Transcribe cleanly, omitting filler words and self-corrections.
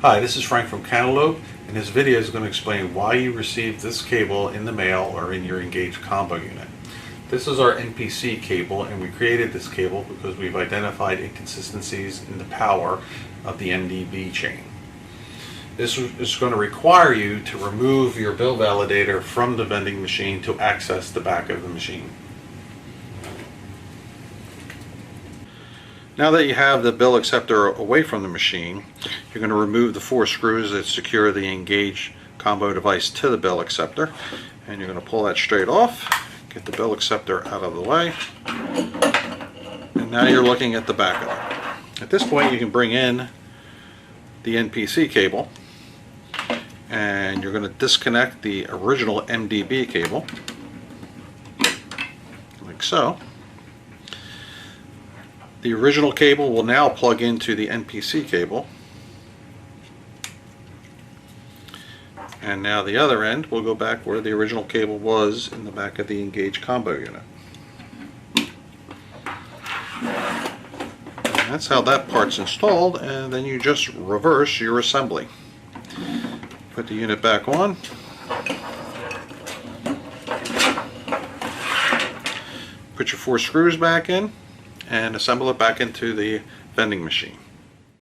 Hi, this is Frank from Cantaloupe, and this video is going to explain why you received this cable in the mail or in your Engage combo unit. This is our NPC cable, and we created this cable because we've identified inconsistencies in the power of the MDB chain. This is going to require you to remove your bill validator from the vending machine to access the back of the machine. Now that you have the bill acceptor away from the machine, you're going to remove the 4 screws that secure the Engage combo device to the bill acceptor, and you're going to pull that straight off, get the bill acceptor out of the way, and now you're looking at the back of it. At this point you can bring in the NPC cable, and you're going to disconnect the original MDB cable, like so. The original cable will now plug into the NPC cable, and now the other end will go back where the original cable was in the back of the Engage combo unit. And that's how that part's installed, and then you just reverse your assembly. Put the unit back on, put your 4 screws back in, and assemble it back into the vending machine.